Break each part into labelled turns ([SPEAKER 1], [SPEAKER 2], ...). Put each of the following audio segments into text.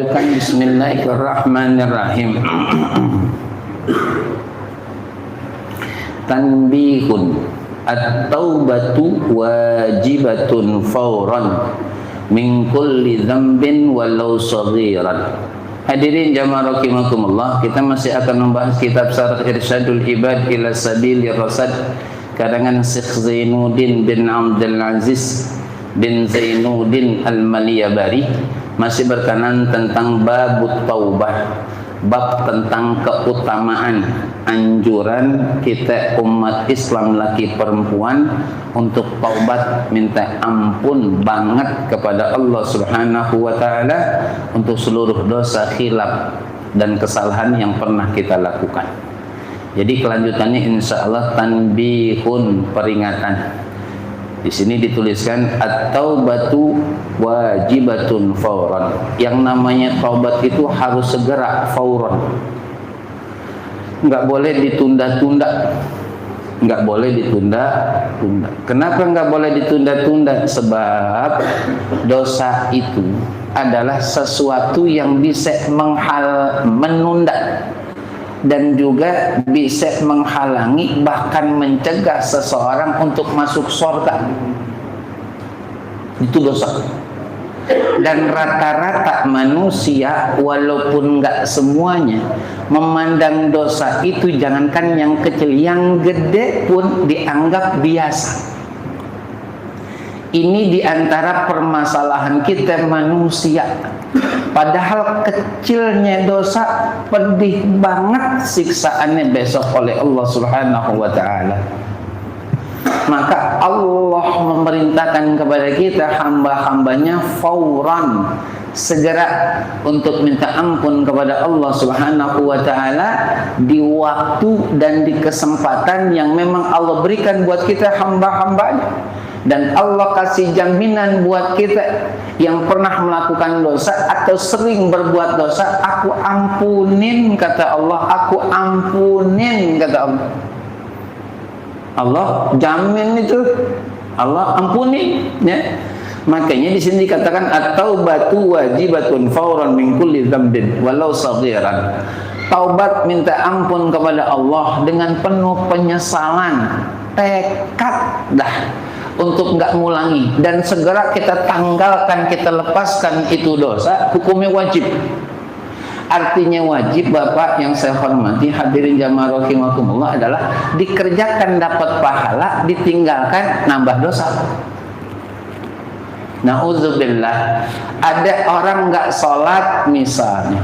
[SPEAKER 1] Bismillahirrahmanirrahim. Tanbihun at-taubatu wajibatun fawran min kulli dzambin walau saghiran. Hadirin jamaah rahimakumullah, kita masih akan membahas kitab Syarah Irsyadul Ibad ila Sabilir Rasyad karangan Syekh Zainuddin bin Abdul Aziz bin Zainuddin Al-Maliyabari, masih berkenaan tentang babut taubah, bab tentang keutamaan anjuran kita umat Islam laki perempuan untuk taubat, minta ampun banget kepada Allah Subhanahu wa taala untuk seluruh dosa, khilaf dan kesalahan yang pernah kita lakukan. Jadi kelanjutannya insyaallah tanbihun, peringatan. Di sini dituliskan at-taubatu wajibatun fauran. Yang namanya taubat itu harus segera, fauran. Enggak boleh ditunda-tunda. Enggak boleh ditunda-tunda. Kenapa enggak boleh ditunda-tunda? Sebab dosa itu adalah sesuatu yang bisa menunda dan juga bisa menghalangi, bahkan mencegah seseorang untuk masuk surga. Itu dosa. Dan rata-rata manusia, walaupun enggak semuanya, memandang dosa itu, jangankan yang kecil, yang gede pun dianggap biasa. Ini diantara permasalahan kita manusia. Padahal kecilnya dosa pedih banget siksaannya besok oleh Allah Subhanahu wa taala. Maka Allah memerintahkan kepada kita, hamba-hambanya, fauran, segera untuk minta ampun kepada Allah Subhanahu wa taala di waktu dan di kesempatan yang memang Allah berikan buat kita hamba-hambanya. Dan Allah kasih jaminan buat kita yang pernah melakukan dosa atau sering berbuat dosa, aku ampunin, kata Allah, aku ampunin, kata Allah. Allah jamin itu, Allah ampuni, ya. Makanya di sini dikatakan at-taubatu wajibatun fauran min kulli dzambin walau saghiran. Taubat, minta ampun kepada Allah dengan penuh penyesalan, tekad dah untuk enggak ngulangi, dan segera kita tanggalkan, kita lepaskan itu dosa, hukumnya wajib. Artinya wajib, Bapak yang saya hormati, hadirin jamaah rahimakumullah, adalah dikerjakan dapat pahala, ditinggalkan nambah dosa. Nauzubillah. Ada orang enggak sholat misalnya,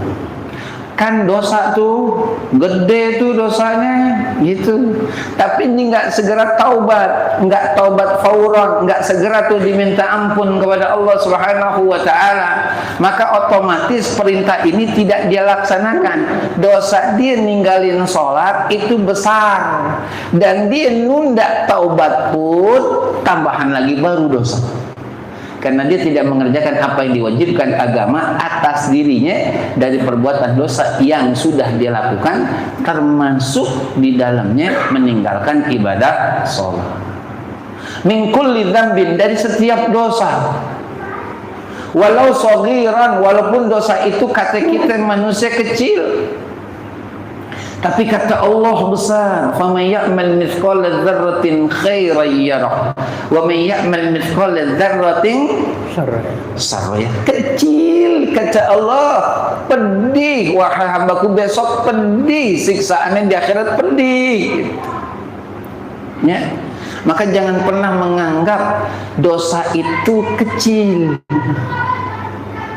[SPEAKER 1] kan dosa tuh gede tuh dosanya gitu, tapi ini nggak segera taubat, nggak taubat fauran, nggak segera tuh diminta ampun kepada Allah Subhanahu wa taala, maka otomatis perintah ini tidak dia laksanakan. Dosa dia ninggalin sholat itu besar, dan dia nunda taubat pun tambahan lagi baru dosa. Karena dia tidak mengerjakan apa yang diwajibkan agama atas dirinya dari perbuatan dosa yang sudah dia lakukan, termasuk di dalamnya meninggalkan ibadah sholat. Min kulli dzambin, dari setiap dosa. Walau saghiran, walaupun dosa itu kata kita manusia kecil, tapi kata Allah besar. Faman ya'mal mithqala dzarratin khairan yarah wa man ya'mal mithqala dzarratin syarran. Kecil kata Allah, pedih wahai hambaku, besok pedih, siksaannya di akhirat pedih. Ya. Maka jangan pernah menganggap dosa itu kecil.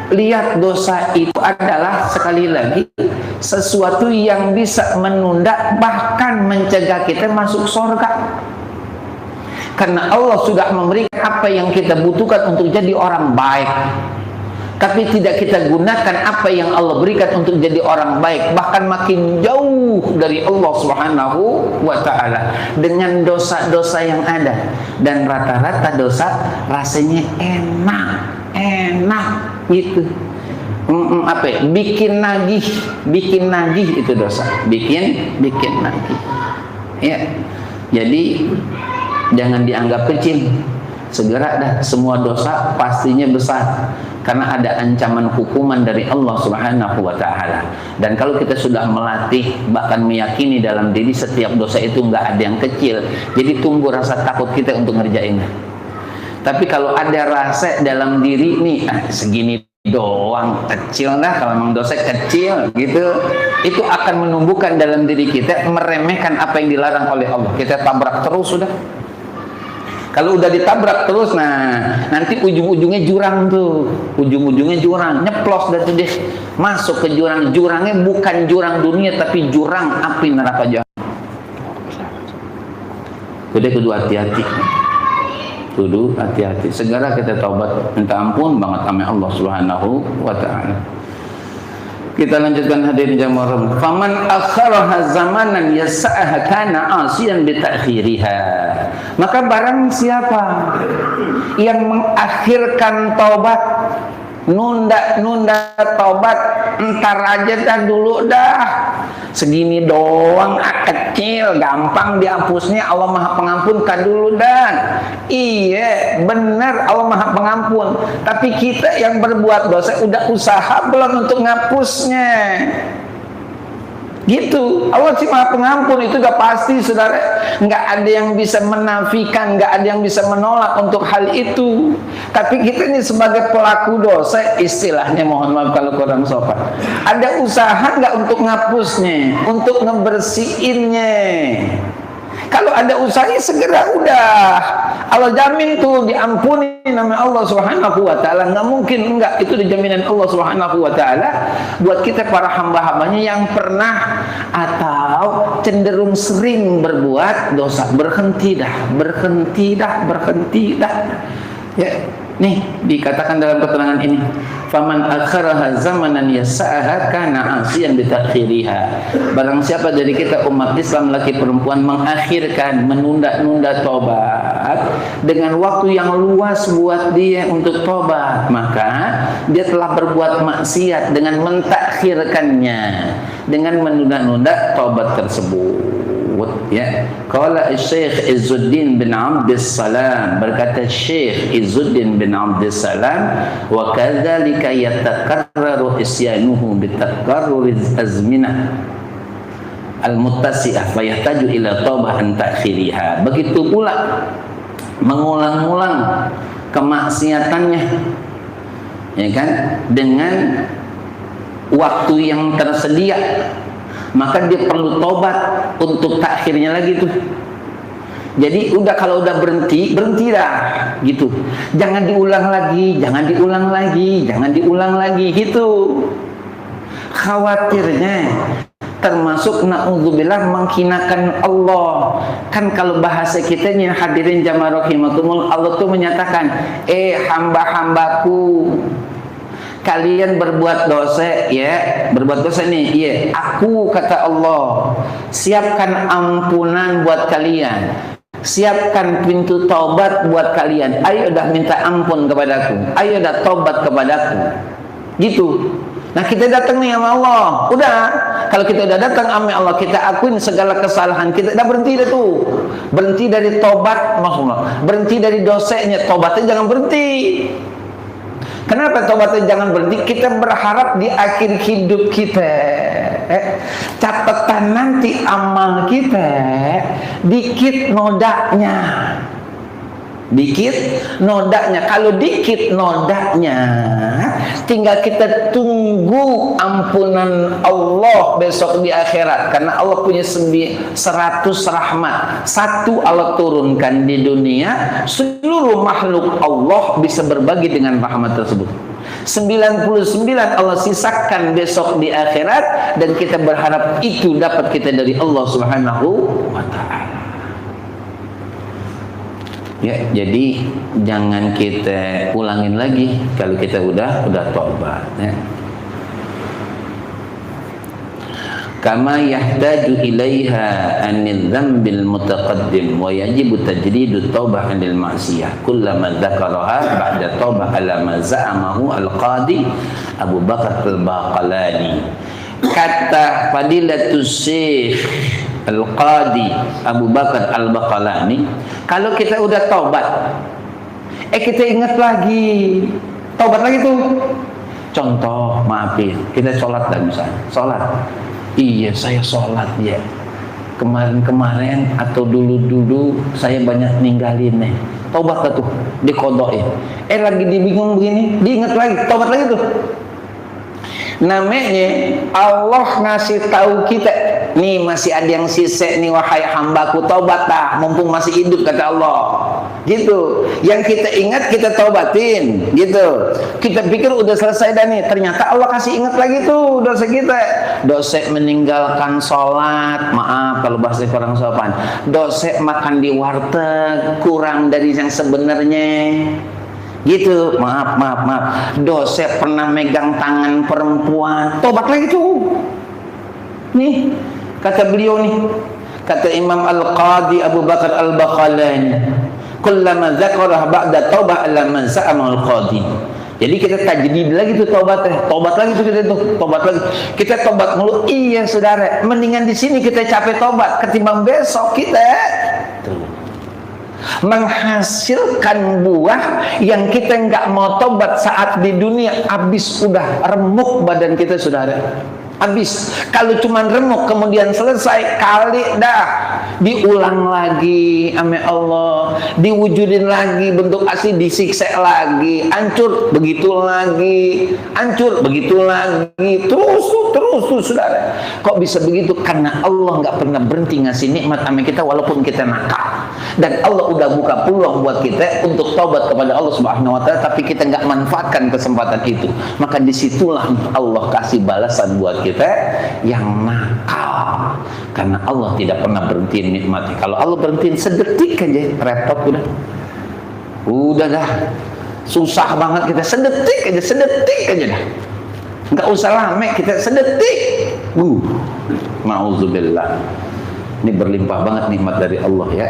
[SPEAKER 1] Lihat, dosa itu adalah, sekali lagi, sesuatu yang bisa menunda, bahkan mencegah kita masuk surga. Karena Allah sudah memberikan apa yang kita butuhkan untuk jadi orang baik, tapi tidak kita gunakan apa yang Allah berikan untuk jadi orang baik, bahkan makin jauh dari Allah Subhanahu wa taala dengan dosa-dosa yang ada. Dan rata-rata dosa rasanya enak gitu. Apa ya? Bikin nagih itu dosa. Bikin nagih. Ya. Jadi jangan dianggap kecil. segera dah, semua dosa pastinya besar karena ada ancaman hukuman dari Allah Subhanahu wa taala. Dan kalau kita sudah melatih, bahkan meyakini dalam diri setiap dosa itu nggak ada yang kecil, jadi tumbuh rasa takut kita untuk ngerjainnya. Tapi kalau ada rasa dalam diri nih, segini doang, kecil dah, kalau memang dosa kecil gitu, itu akan menumbuhkan dalam diri kita meremehkan apa yang dilarang oleh Allah. Kita tabrak terus sudah. Kalau udah ditabrak terus, nah nanti ujung-ujungnya jurang tuh, ujung-ujungnya jurang, nyeplos dah tuh deh, masuk ke jurang. Jurangnya bukan jurang dunia, tapi jurang api neraka jahanam. Jadi kudu hati-hati, kudu hati-hati. Segera kita taubat, minta ampun banget sama Allah Subhanahu wa taala. Kita lanjutkan hadirin jamaah. Faman akharaha zamanan yas'aha kana asiyan bi ta'khiriha. Maka barang siapa yang mengakhirkan taubat, nunda taubat, entar aja dah dulu dah, segini doang, kecil, gampang dihapusnya, Allah Maha Pengampun, kan dulu dah. Iya benar, Allah Maha Pengampun, tapi kita yang berbuat dosa udah usaha belum untuk ngapusnya? Gitu. Allah sih Maha Pengampun, itu udah pasti saudara, nggak ada yang bisa menafikan, nggak ada yang bisa menolak untuk hal itu. Tapi kita ini sebagai pelaku dosa, istilahnya mohon maaf kalau kurang sopan, ada usaha nggak untuk ngapusnya, untuk ngebersihinnya? Kalau ada usahanya segera udah, Allah jamin tuh diampuni nama Allah Subhanahu wa taala. Nggak mungkin enggak, itu dijaminan Allah Subhanahu wa taala buat kita para hamba-hambanya yang pernah atau cenderung sering berbuat dosa. Berhenti dah. Ya, nih dikatakan dalam keterangan ini, faman akharaha zamanan yas'aha kana asiyan bi ta'khiriha. Barang siapa dari kita umat Islam laki perempuan mengakhirkan, menunda-nunda tobat dengan waktu yang luas buat dia untuk tobat, maka dia telah berbuat maksiat dengan mentakhirkannya, dengan menunda-nunda tobat tersebut. Ya, qala Syekh Izzuddin bin Abdussalam, berkata Syekh Izzuddin bin Abdussalam, wa kadzalika yatakarraru isyanuhu bi takarruriz azminah al-muttasi'ah fa yahtaju ila taubah an ta'khiriha. Begitu pula mengulang-ulang kemaksiatannya, ya kan, dengan waktu yang tersedia, maka dia perlu tobat untuk takhirnya lagi tuh. Jadi udah, kalau udah berhenti dah gitu. Jangan diulang lagi gitu. Khawatirnya termasuk na'udzubillah menghinakan Allah. Kan kalau bahasa kitanya hadirin jamaah rahimakumullah, Allah tuh menyatakan, hamba-hambaku, kalian berbuat dosa, ya, berbuat dosa nih, iya, aku kata Allah siapkan ampunan buat kalian, siapkan pintu taubat buat kalian. Ayo dah minta ampun kepadaku, ayo dah taubat kepadaku, gitu. Nah kita datang nih sama Allah, udah, kalau kita udah datang sama Allah, kita akuin segala kesalahan kita, udah berhenti dah tuh, berhenti dari taubat, maksudnya berhenti dari dosanya, taubatnya jangan berhenti. Kenapa tobatnya jangan berhenti? Kita berharap di akhir hidup kita, catatan nanti amal kita dikit nodanya. Kalau dikit nodanya, tinggal kita tunggu ampunan Allah besok di akhirat. Karena Allah punya 100 rahmat, satu Allah turunkan di dunia, seluruh makhluk Allah bisa berbagi dengan rahmat tersebut. 99 Allah sisakan besok di akhirat, dan kita berharap itu dapat kita dari Allah Subhanahu wa ta'ala. Ya, jadi jangan kita ulangin lagi kalau kita udah tobat, ya. Kama yahtaju ilaiha anil dzambil mutaqaddim wa yajibu tajdidu taubah anil ma'siyah kullama dzakaraha ba'da taubah ala ma za'amahu al-qadi Abu Bakar al-Baqalani. Kata Fadilatus Syekh Al-Qadi Abu Bakar Al-Baqalani, kalau kita udah taubat, Kita ingat lagi, taubat lagi tuh. Contoh, maafin, kita sholat dah misalnya, sholat. Iya, saya sholat ya. Kemarin-kemarin atau dulu-dulu saya banyak ninggalin nih. Taubat lah tuh, dikodoin. Lagi dibingung begini, diingat lagi, taubat lagi tuh. Namanya Allah ngasih tahu kita, nih masih ada yang sisa nih, wahai hambaku, taubat dah, mumpung masih hidup, kata Allah. Gitu. Yang kita ingat kita taubatin, gitu. Kita pikir udah selesai dah nih, ternyata Allah kasih ingat lagi tuh dosa kita. Dosa meninggalkan sholat, maaf kalau bahasa kurang sopan. Dosa makan di warteg kurang dari yang sebenarnya. Gitu, maaf. Dosa pernah megang tangan perempuan, tobat lagi tuh. Nih, kata beliau nih, kata Imam Al-Qadi Abu Bakar Al-Baqalani, kullama dzakarah ba'da taubah ala man sa'ama al-qadi. Jadi kita tajdid lagi tuh tobat lagi tuh kita tuh, tobat lagi. Kita tobat mulu, iya saudara, mendingan di sini kita capek tobat ketimbang besok kita menghasilkan buah yang kita nggak mau tobat saat di dunia, habis udah remuk badan kita saudara, habis. Kalau cuma remuk kemudian selesai, kali dah diulang lagi ame Allah, diwujudin lagi bentuk asli, disiksa lagi, hancur begitu lagi, hancur begitu lagi, terus saudara. Kok bisa begitu? Karena Allah nggak pernah berhenti ngasih nikmat ame kita walaupun kita nakal. Dan Allah udah buka peluang buat kita untuk taubat kepada Allah Subhanahu wa taala, tapi kita nggak manfaatkan kesempatan itu. Maka disitulah Allah kasih balasan buat kita yang nakal. Karena Allah tidak pernah berhenti nikmati. Kalau Allah berhenti sedetik aja, repot udah dah. Susah banget kita, sedetik aja dah. Nggak usah lama kita, sedetik. Ma'udzubillah. Ini berlimpah banget nikmat dari Allah ya.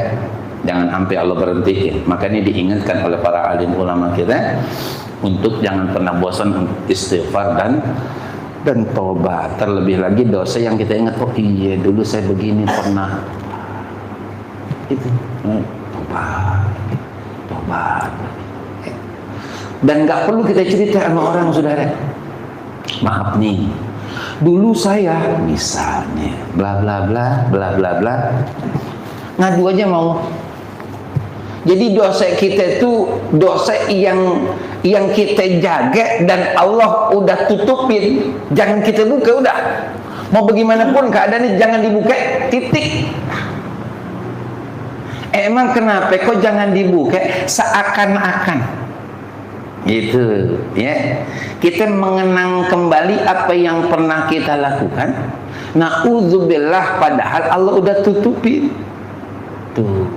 [SPEAKER 1] Jangan sampai Allah berhenti. Makanya diingatkan oleh para alim ulama kita untuk jangan pernah bosan istighfar dan tobat. Terlebih lagi dosa yang kita ingat, oh iya dulu saya begini pernah. Itu tobat. Dan nggak perlu kita cerita sama orang saudara. Maaf nih, dulu saya misalnya bla bla bla ngadu aja mau. Jadi dosa kita itu dosa yang kita jaga dan Allah udah tutupin, jangan kita buka udah. Mau bagaimanapun keadaannya jangan dibuka, titik. Emang kenapa kok jangan dibuka? Seakan-akan gitu ya, kita mengenang kembali apa yang pernah kita lakukan. Na'udzubillah, padahal Allah udah tutupin tuh.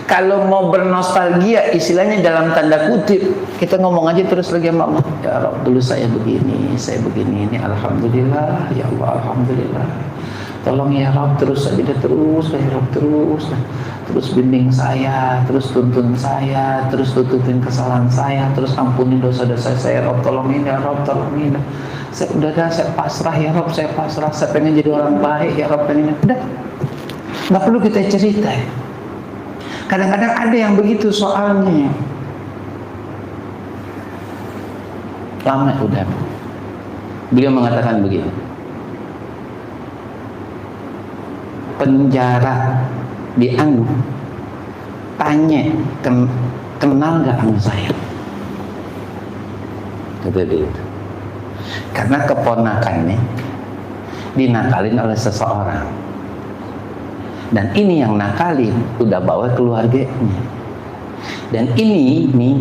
[SPEAKER 1] Kalau mau bernostalgia, istilahnya dalam tanda kutip, kita ngomong aja terus lagi sama Allah. Ya Rabb, dulu saya begini, ini alhamdulillah, ya Allah, alhamdulillah. Tolong ya Rabb, terus aja deh, terus ya Rabb, terus bimbing saya, terus tuntun saya, terus tutupin kesalahan saya, terus ampuni dosa-dosa saya, Rabb, tolongin ya Rabb, tolongin. Saya udah dah, saya pasrah ya Rabb, saya pengen jadi orang baik ya Rabb, udah. Nggak perlu kita cerita ya. Kadang-kadang ada yang begitu soalnya. Lama udah. Beliau mengatakan begini. Penjara di Anu, tanya kenal gak Anu saya? Kata dia. Karena keponakannya dinakalin oleh seseorang. Dan ini yang nakalin udah bawa keluarganya. Dan ini nih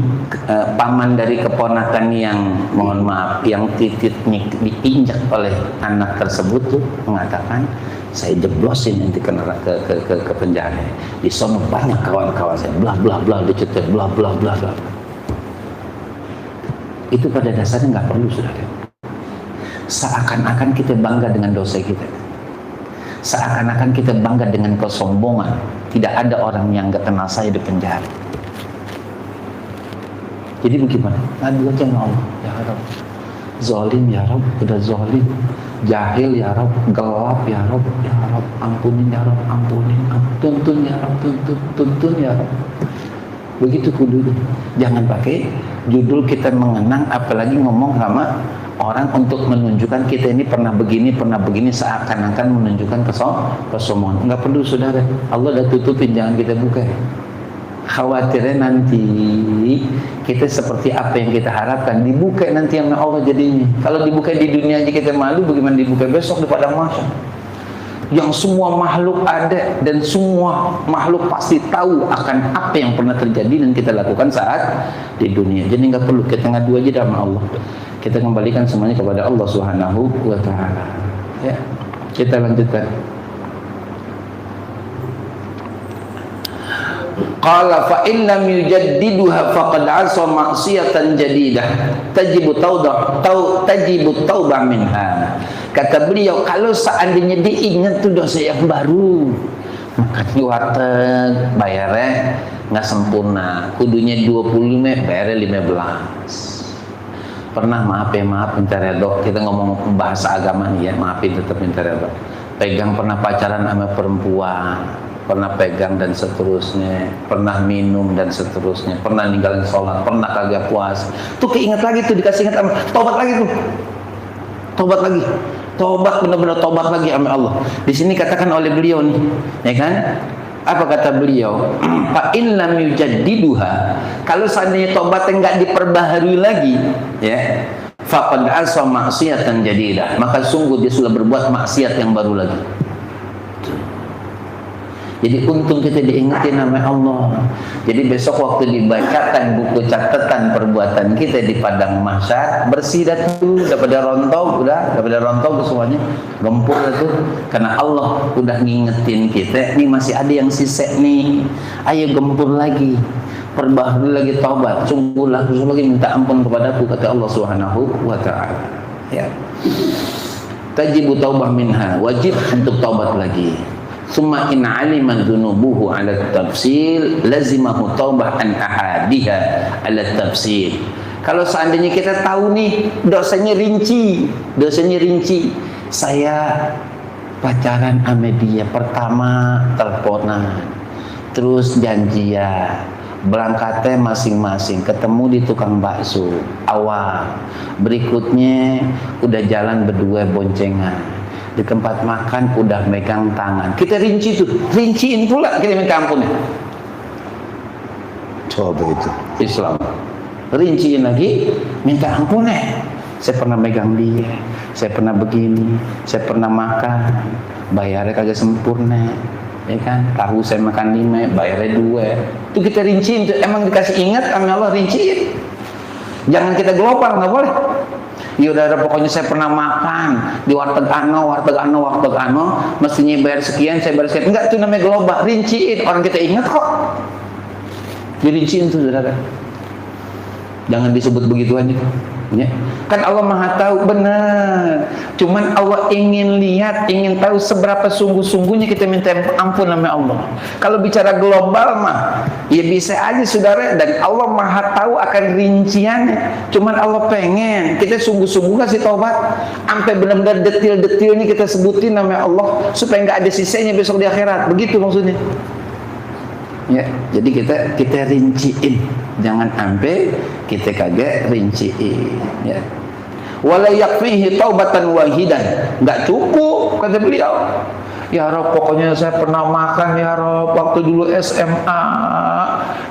[SPEAKER 1] paman dari keponakan yang mohon maaf yang titiknya diinjak oleh anak tersebut tuh mengatakan, saya jeblosin nanti ke penjara. Di sana banyak kawan-kawan saya bla bla bla dicetir bla bla bla bla. Itu pada dasarnya nggak perlu saudara. Seakan-akan kita bangga dengan dosa kita. Seakan-akan kita bangga dengan kesombongan. Tidak ada orang yang gak kenal saya di penjara. Jadi bagaimana? Ngadu aja sama Allah. Ya Rabb, zalim ya Rabb, udah zalim. Jahil ya Rabb, gelap ya Rabb, ya Rabb, ampunin ya Rabb, ampunin. Tuntun ya Rabb, tuntun ya Rabb. begitu kudunya. Jangan pakai judul kita mengenang, apalagi ngomong sama orang untuk menunjukkan kita ini pernah begini seakan-akan menunjukkan kesombongan. Enggak perlu saudara, Allah udah tutupin, jangan kita buka. Khawatirnya nanti kita seperti apa yang kita harapkan, dibuka nanti yang Allah jadinya. Kalau dibuka di dunia aja kita malu, bagaimana dibuka besok di padang mahsyar, yang semua makhluk ada dan semua makhluk pasti tahu akan apa yang pernah terjadi dan kita lakukan saat di dunia. Jadi nggak perlu kita ngadu aja sama Allah, kita kembalikan semuanya kepada Allah Subhanahu wa ta'ala. Ya, kita lanjutkan. Qala fa in lam yujaddiduha faqad asa ma'siyatan jadidah tajibu taubah minha. Kata beliau, kalau seandainya diingat tuh dosa yang baru, makan di warteg bayarnya nggak sempurna, kudunya 25 bayarnya 15. Pernah maaf minta redok, kita ngomong bahasa agama nih ya, maafin tetap minta redok. Pegang pernah pacaran sama perempuan, pernah pegang dan seterusnya, pernah minum dan seterusnya, pernah ninggalin sholat, pernah kagak puasa, tuh keinget lagi tuh, dikasih ingat, tobat lagi tuh, tobat lagi, tobat, benar-benar tobat lagi sama Allah. Di sini katakan oleh beliau nih, ya kan? Apa kata beliau? Fa in lam yujaddiduha, kalau seandainya tobatnya enggak diperbaharui lagi, ya, faqad asa ma'siyatan jadidah, maka sungguh dia sudah berbuat maksiat yang baru lagi. Jadi untung kita diingetin nama Allah. Jadi besok waktu dibacakan buku catatan perbuatan kita di padang mahsyar, bersih dah tuh, daripada rontok, daripada rontok semuanya gempur dah tuh. Karena Allah udah ngingetin kita, nih masih ada yang sisa nih, ayo gempur lagi, perbaharui lagi taubat, sungguhlah lagi minta ampun kepadaku, kata Allah Subhanahu wa ta'ala. Ya. Tajibu taubah minha, wajib untuk taubat lagi. Summa in alima dhunubuhu ala tafsil lazimahu taubah an ahadiha ala tafsil. Kalau seandainya kita tahu nih dosanya rinci, saya pacaran sama dia, pertama teleponan, terus janjian, berangkatnya masing-masing, ketemu di tukang bakso awal, berikutnya udah jalan berdua boncengan, di tempat makan udah megang tangan, kita rinci tuh, rinciin pula kita minta ampunnya. Coba itu Islam, rinciin lagi, minta ampunnya. Saya pernah megang dia, saya pernah begini, saya pernah makan, bayarnya kagak sempurna, ya kan? Tahu saya makan 5, bayarnya 2. Itu kita rinciin tuh, emang dikasih ingat sama Allah, rinciin. Jangan kita global, nggak boleh. Ya udah, pokoknya saya pernah makan di warteg ano, mestinya bayar sekian, saya bayar sekian. Enggak, itu namanya global, rinciin. Orang kita ingat kok, dirinciin tuh saudara. Jangan disebut begitu aja. Ya. Kan Allah Maha tahu, benar. Cuman Allah ingin lihat, ingin tahu seberapa sungguh-sungguhnya kita minta ampun sama Allah. Kalau bicara global mah, ya bisa aja saudara, dan Allah Maha tahu akan rinciannya. Cuman Allah pengen kita sungguh-sungguh kasih taubat, sampai benar-benar detil-detilnya kita sebutin nama Allah, supaya nggak ada sisanya besok di akhirat. Begitu maksudnya. Ya, jadi kita rinciin, jangan sampai kita kagak rinciin. Ya. Wala yakfihi taubatan wahidan, nggak cukup kata beliau. Ya Rob, pokoknya saya pernah makan ya Rob, waktu dulu SMA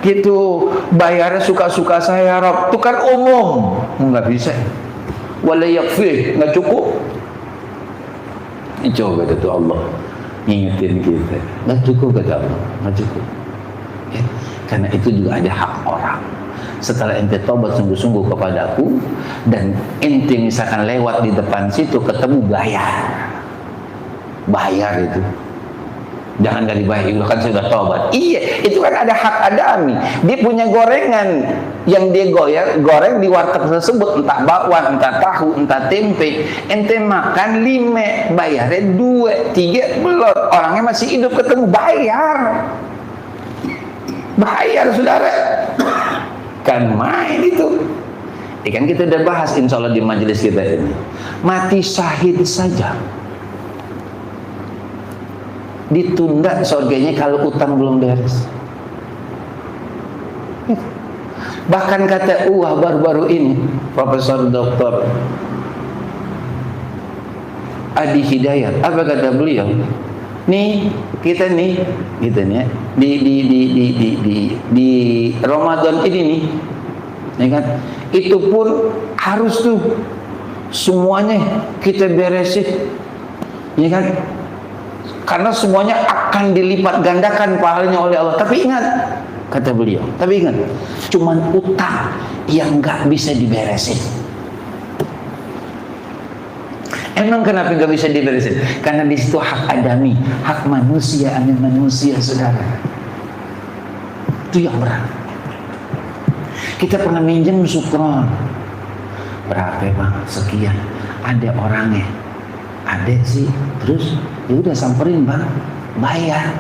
[SPEAKER 1] gitu, bayarnya suka-suka saya Rob, itu kan umum, nggak bisa. Wala yakfihi, nggak cukup. Coba itu Allah ngingetin kita, nggak cukup kata Allah, nggak cukup. Ya, karena itu juga ada hak orang. Setelah ente tobat sungguh-sungguh kepadaku, dan ente misalkan lewat di depan situ ketemu, bayar itu. Jangan gak dibayar, kan sudah tobat. Iya, itu kan ada hak adami. Dia punya gorengan yang dia goreng di warteg tersebut, entah bakwan, entah tahu, entah tempe. Ente makan 5, bayarnya 2, 3 belum. Orangnya masih hidup, ketemu, bayar saudara. Kan main itu. Kan kita udah bahas insya Allah di majelis kita ini. Mati syahid saja ditunda surganya kalau utang belum beres. Bahkan kata baru-baru ini Profesor Dr. Adi Hidayat, apa kata beliau? Nih kita nih, gitu nih ya, di Ramadan ini nih, ya kan? Itu pun harus tuh semuanya kita beresin, ya kan? Karena semuanya akan dilipat gandakan pahalanya oleh Allah. Tapi ingat, kata beliau, cuman utang yang nggak bisa diberesin. Emang kenapa nggak bisa diberesin? Karena di situ hak adami, hak manusia, saudara. Itu yang berat. Kita pernah minjem sukron, berapa bang? Sekian. Ada orangnya, ada sih. Terus ya udah samperin bang, bayar.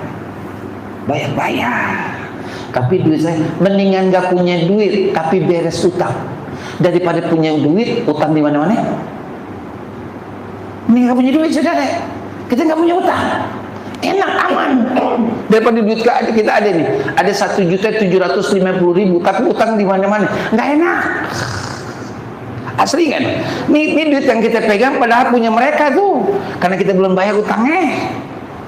[SPEAKER 1] Tapi duit saya, mendingan nggak punya duit tapi beres utang daripada punya duit utang di mana-mana. Ini nggak punya duit, saudara. Kita nggak punya utang, enak, aman. Daripada duit kita ada nih, ada 1.750.000, tapi utang di mana-mana, nggak enak. Asli kan? Ini duit yang kita pegang, padahal punya mereka tuh, karena kita belum bayar utangnya.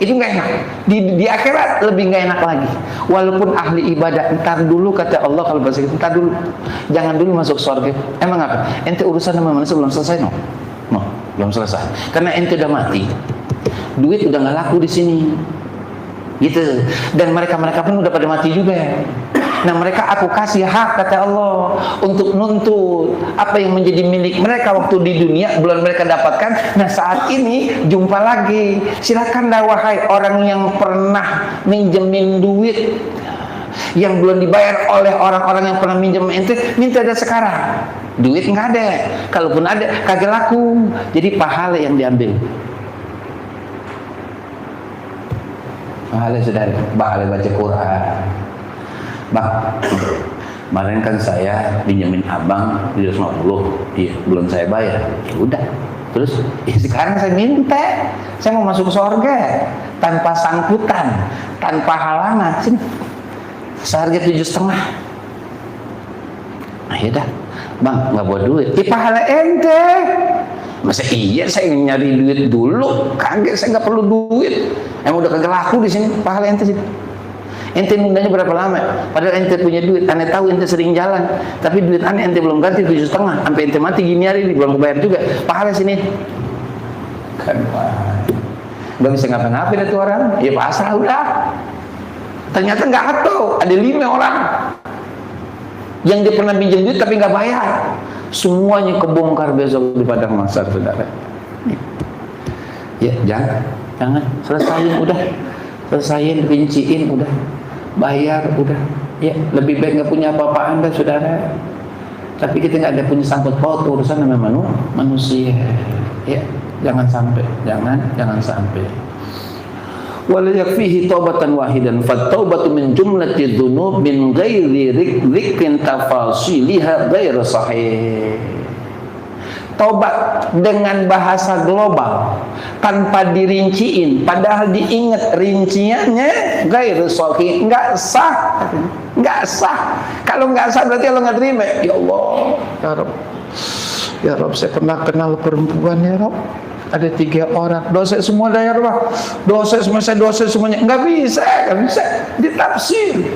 [SPEAKER 1] Itu nggak enak. Di akhirat lebih nggak enak lagi. Walaupun ahli ibadah, ntar dulu kata Allah kalau bahasa kita, ntar dulu, jangan dulu masuk surga. Emang apa? Ente urusan sama manusia belum selesai, no, belum selesai. Karena ente udah mati, duit udah nggak laku di sini, gitu. Dan mereka pun udah pada mati juga. Nah mereka aku kasih hak kata Allah untuk nuntut apa yang menjadi milik mereka waktu di dunia belum mereka dapatkan. Nah saat ini jumpa lagi. Silakanlah wahai orang yang pernah minjemin duit yang belum dibayar oleh orang-orang yang pernah minjem ente, minta ada sekarang. Duit nggak ada, kalaupun ada kagak laku. Jadi pahala yang diambil. Pahala saudara, pahala baca Quran. Bang, kemarin kan saya pinjemin abang 350, iya, belum saya bayar. Ya udah, terus sekarang saya minta, saya mau masuk surga tanpa sangkutan, tanpa halangan. Sini, seharga 7,5. Nah ya dah, bang nggak bawa duit. Pahala ente. Masa iya saya nyari duit dulu? Kaget, saya nggak perlu duit. Emang udah kagak laku di sini, pahala ente sih. Ente nundanya berapa lama? Padahal ente punya duit. Ane tahu ente sering jalan, tapi duit ente belum ganti 7,5. Sampai ente mati gini hari ini belum kebayar juga. Pahala sini. Kan nggak bisa ngapa-ngapain itu orang. Ya pasrah udah. Ternyata nggak tahu. Ada 5 orang yang dia pernah pinjam duit tapi nggak bayar. Semuanya kebongkar besok di padang mahsyar, saudara. Ya jangan selesaiin udah. Selesaiin, rinciin udah, bayar udah, ya lebih baik nggak punya apa-apa Anda, saudara. Tapi kita nggak ada punya sangkut paut urusan sama manusia, ya jangan sampai. Wala yakfihi taubatan wahidan, fa taubatu min jumlati dzunub min ghairi dzikrin tafasiliha ghairu sahih. Taubat dengan bahasa global tanpa dirinciin, padahal diingat rinciannya gairu sahih, nggak sah. Kalau nggak sah berarti Allah nggak terima. Ya Allah, ya Rob, saya pernah kenal perempuan, ya Rob, ada 3 orang, dosa semua dah ya Rob, dosa semuanya, nggak bisa ditafsir.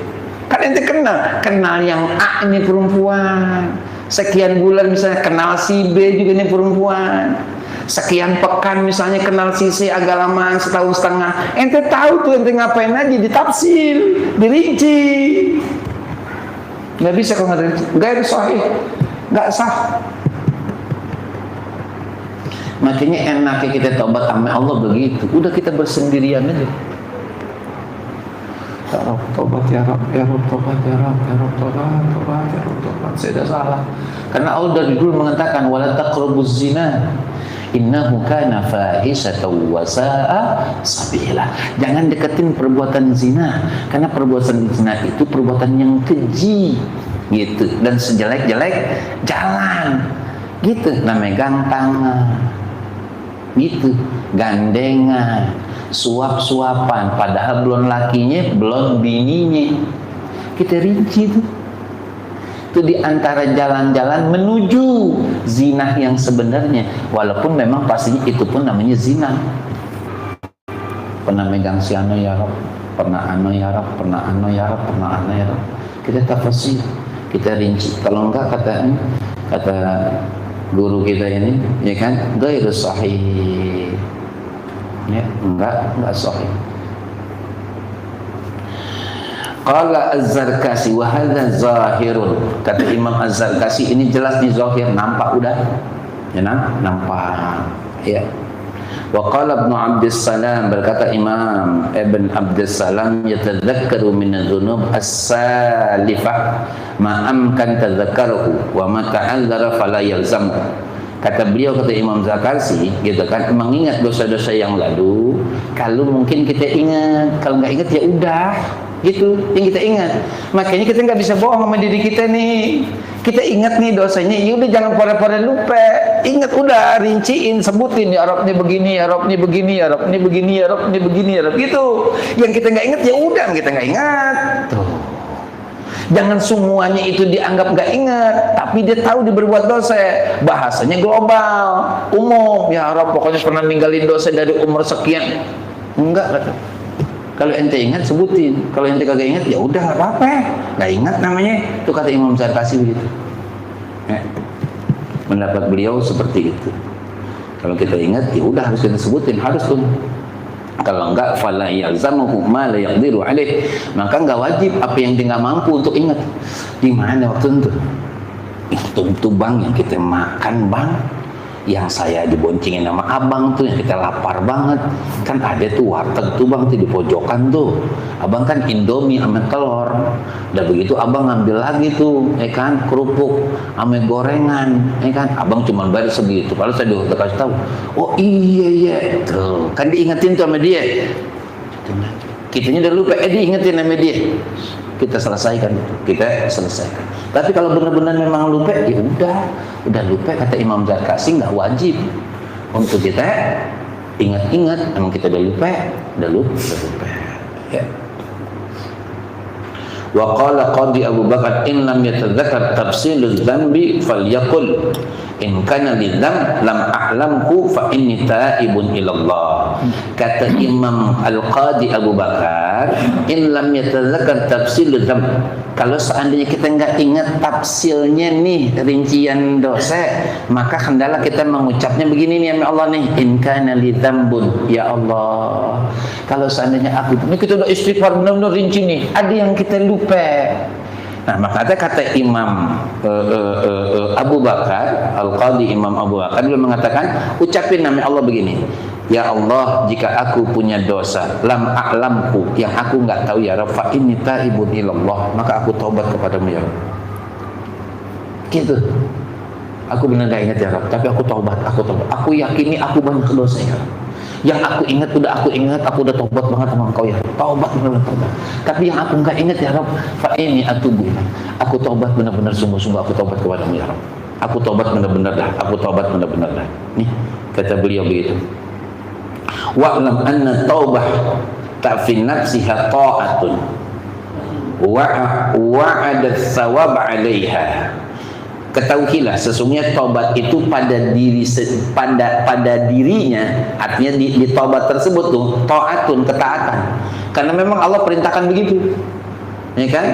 [SPEAKER 1] Kan ente kenal yang A ini perempuan, sekian bulan misalnya kenal si B juga nih perempuan, sekian pekan misalnya kenal si C agak lama, setahun setengah. Ente tahu tuh ente ngapain aja, ditafsir, dirinci. Nggak bisa kalau nggak dirinci, nggak sahih, nggak sah. Makanya enaknya kita tobat sama Allah begitu, udah kita bersendirian aja. Ya Rob, tobat ya Rob, tobat ya Rob, tobat. Saya dah salah. Karena Allah dari dulu mengatakan wala taqrabuz zina innahu kana fahishatan wa sa'a sabila. Jangan deketin perbuatan zina, karena perbuatan zina itu perbuatan yang keji gitu, dan sejelek-jelek jalan gitu. Nah, megang tangan gitu, gandengan, suap-suapan, padahal belum lakinya, belum bininya. Kita rinci tuh. Itu di antara jalan-jalan menuju zina yang sebenarnya. Walaupun memang pastinya itu pun namanya zina. Pernah megang si ano ya Rob, pernah ano ya Rob, pernah ano ya Rob, pernah ano ya Rob. Kita tafsir, kita rinci. Kalau enggak kata guru kita ini, ya kan, ghairu sahih. Ya, enggak sahih. Qala Az-Zarkasi wa hadza zahirun. Kata Imam Az-Zarkasi, ini jelas nih zahir, nampak udah. Ya nampak. Ya. Wa qala Ibnu Abdissalam, berkata Imam Ibn Abdissalam, yatadzakkaru min adz-dzunub as-salifah ma amkan tadzakkaruhu wa ma ta'allara fala yalzam. Kata beliau, kata Imam Zarkasi, gitu kan, mengingat dosa-dosa yang lalu, kalau mungkin kita ingat, kalau nggak ingat ya udah, gitu yang kita ingat. Makanya kita nggak bisa bohong sama diri kita nih. Kita ingat nih dosanya, ya udah jangan pore-pore lupa. Ingat udah, rinciin, sebutin, ya Rob nih begini, ya Rob nih begini, ya Rob nih begini, ya Rob nih begini, ya Rob gitu. Yang kita nggak ingat ya udah, kita nggak ingat. Tuh. Jangan semuanya itu dianggap gak ingat, tapi dia tahu dia berbuat dosa. Bahasanya global, umum. Ya Rob, pokoknya pernah ninggalin dosa dari umur sekian. Enggak, kata. Kalau ente ingat sebutin, kalau ente kagak ingat ya udah nggak apa-apa, nggak ingat namanya. Itu kata Imam Zarkasi begitu. Pendapat beliau seperti itu. Kalau kita ingat ya udah harus kita sebutin, harus tuh. Kalau enggak, fala yalzamuhu ma la yaqdiru alaih, maka enggak wajib apa yang dia enggak mampu untuk ingat. Di mana waktu itu bang yang kita makan bang, yang saya diboncengin sama abang tuh, yang kita lapar banget kan, ada tuh warteg tuh bang tuh di pojokan tuh, abang kan Indomie sama telur, udah begitu abang ngambil lagi tuh, ya kan, kerupuk sama gorengan, ya kan, abang cuma bayar segitu. Kalau saya udah kasih tahu, oh iya tuh kan, diingetin tuh sama dia, kitanya udah lupa, diingetin sama dia, kita selesaikan. Tapi kalau benar-benar memang lupa, ya udah lupa. Kata Imam Zarkasi, nggak wajib untuk kita ingat-ingat. Emang kita udah lupa. Ya. Wa qala Qadi Abu Bakar, in lam yatadzakkar tafsilul dzambi falyaqul in kana lidzam lam a'lamhu fa inni taibun ilallah. Kata Imam Al-Qadi Abu Bakar, in lam yatadzakkar tafsilul dzamb, kalau seandainya kita nggak ingat tafsilnya nih, rincian dosa, maka hendaklah kita mengucapnya begini nih ya Allah nih, in kana lidzambun, ya Allah, kalau seandainya aku, ini kita udah istighfar benar-benar rinci nih, ada yang kita lupa. Nah, makanya kata Imam Abu Bakar, Al-Qadi Imam Abu Bakar, dia mengatakan, ucapin nama Allah begini, ya Allah, jika aku punya dosa, lam a'lamku, yang aku nggak tahu ya Rabb, fa inni taibun ilallah, maka aku taubat kepadamu ya Rabb. Gitu. Aku benar nggak ingat ya Rabb, tapi aku taubat. Aku yakini aku banyak dosa ya Rabb. Yang aku ingat, aku udah taubat banget sama engkau ya Rabb. Taubat benar-benar taubat. Tapi yang aku nggak ingat ya Rabb, fa inni atubu. Aku taubat benar-benar sungguh-sungguh, aku taubat kepadamu ya Rabb. Aku taubat benar-benar dah. Nih, kata beliau begitu. Wa'lam anna taubah ta'fi nafsiha ta'atun wa'ada thawab 'alaiha. Ketahuilah sesungguhnya taubat itu pada dirinya, artinya di taubat tersebut tuh ta'atun, ketaatan. Karena memang Allah perintahkan begitu. Ya kan?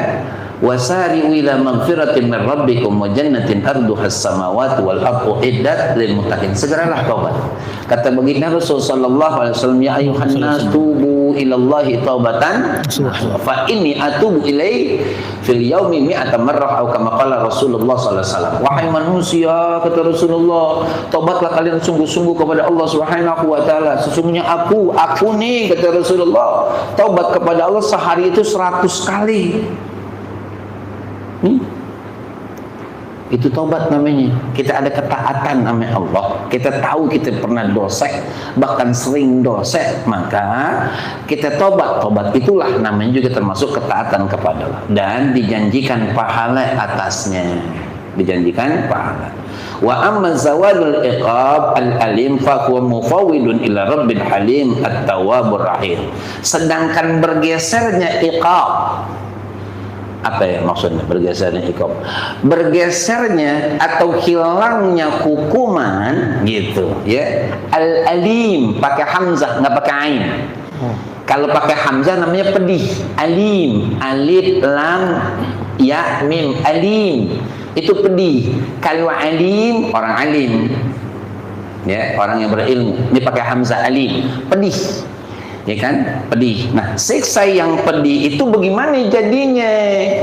[SPEAKER 1] Wasari'u ila maghfiratin min rabbikum wa jannatin arduhas samawati wal ardu iddat lil muttaqin. Segeralah taubat. Kata baginda Rasul sallallahu alaihi wasallam, ya ayuhan nas tubu ilallahi taubatan fa inni atubu ilaihi fil yaumi mi'ata marrah, atau kama qala Rasulullah sallallahu alaihi wasallam. Wahai manusia, kata Rasulullah, taubatlah kalian sungguh-sungguh kepada Allah Subhanahu wa taala. Sesungguhnya aku nih, kata Rasulullah, taubat kepada Allah sehari itu 100 kali. Itu taubat namanya. Kita ada ketaatan sama Allah. Kita tahu kita pernah dosa, bahkan sering dosa, maka kita taubat. Taubat itulah namanya juga termasuk ketaatan kepada Allah, dan dijanjikan pahala atasnya. Dijanjikan pahala. Wa amma zawalul iqab al-alim fa huwa mufawwidun ila rabbil halim at-tawwabur rahim. Sedangkan bergesernya iqab, Apa ya maksudnya bergesernya iqab? Bergesernya atau hilangnya hukuman gitu ya. Al-alim pakai hamzah, nggak pakai ain. Kalau pakai hamzah namanya pedih. Alim, alif lam ya mim, alim itu pedih. Kalau alim orang alim ya, orang yang berilmu. Ini pakai hamzah alim, pedih. Ya kan, pedih. Nah, siksa yang pedih itu bagaimana jadinya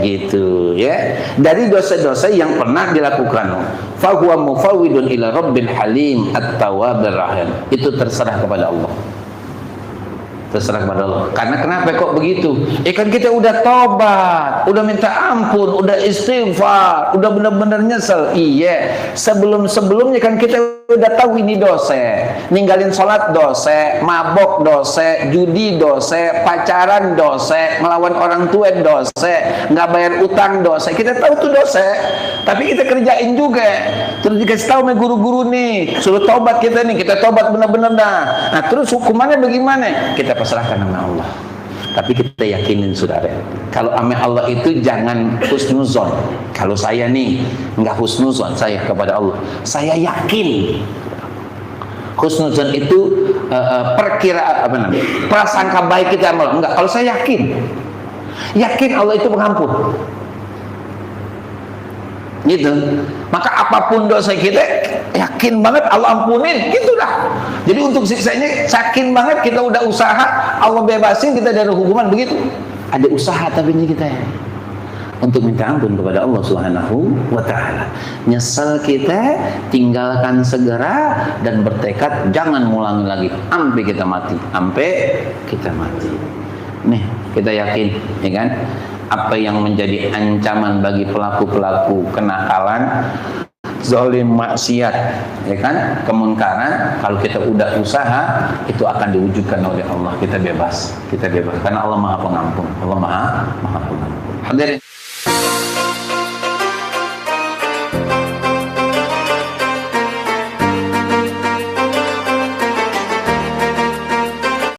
[SPEAKER 1] gitu ya, dari dosa-dosa yang pernah dilakukan. Fa huwa mufawwidun ila rabbil halim at-tawwabir rahim. Itu terserah kepada Allah. Terserah kepada Allah. Karena kenapa kok begitu? Kan kita udah tobat, udah minta ampun, udah istighfar, udah benar-benar nyesel. Iya, sebelumnya kan kita udah tahu ini dosa. Ninggalin sholat dosa, mabok dosa, judi dosa, pacaran dosa, melawan orang tua dosa, nggak bayar utang dosa. Kita tahu itu dosa, tapi kita kerjain juga. Terus dikasih tahu sama guru-guru nih, suruh tobat kita nih, kita tobat benar-benar dah. Nah, terus hukumannya bagaimana? Kita pasrahkan sama Allah. Tapi kita yakinin saudara, kalau sama Allah itu jangan husnuzon. Kalau saya nih nggak husnuzon saya kepada Allah, saya yakin. Husnuzon itu perkiraan apa namanya? Prasangka baik kita sama Allah. Enggak, kalau saya yakin Allah itu pengampun. Gitu. Maka apapun dosa kita yakin banget Allah ampunin, gitulah. Jadi untuk siksanya yakin banget, kita udah usaha Allah bebasin kita dari hukuman, begitu. Ada usaha tapi ini kita ya, untuk minta ampun kepada Allah Subhanahu wa taala. Nyesal kita, tinggalkan segera dan bertekad jangan ngulangi lagi sampai kita mati, Nih, kita yakin, ya kan? Apa yang menjadi ancaman bagi pelaku-pelaku kenakalan, zalim, maksiat, ya kan, kemunkaran, kalau kita udah usaha itu akan diwujudkan oleh Allah. Kita bebas karena Allah Maha Pengampun, Allah Maha Pengampun. Hadirin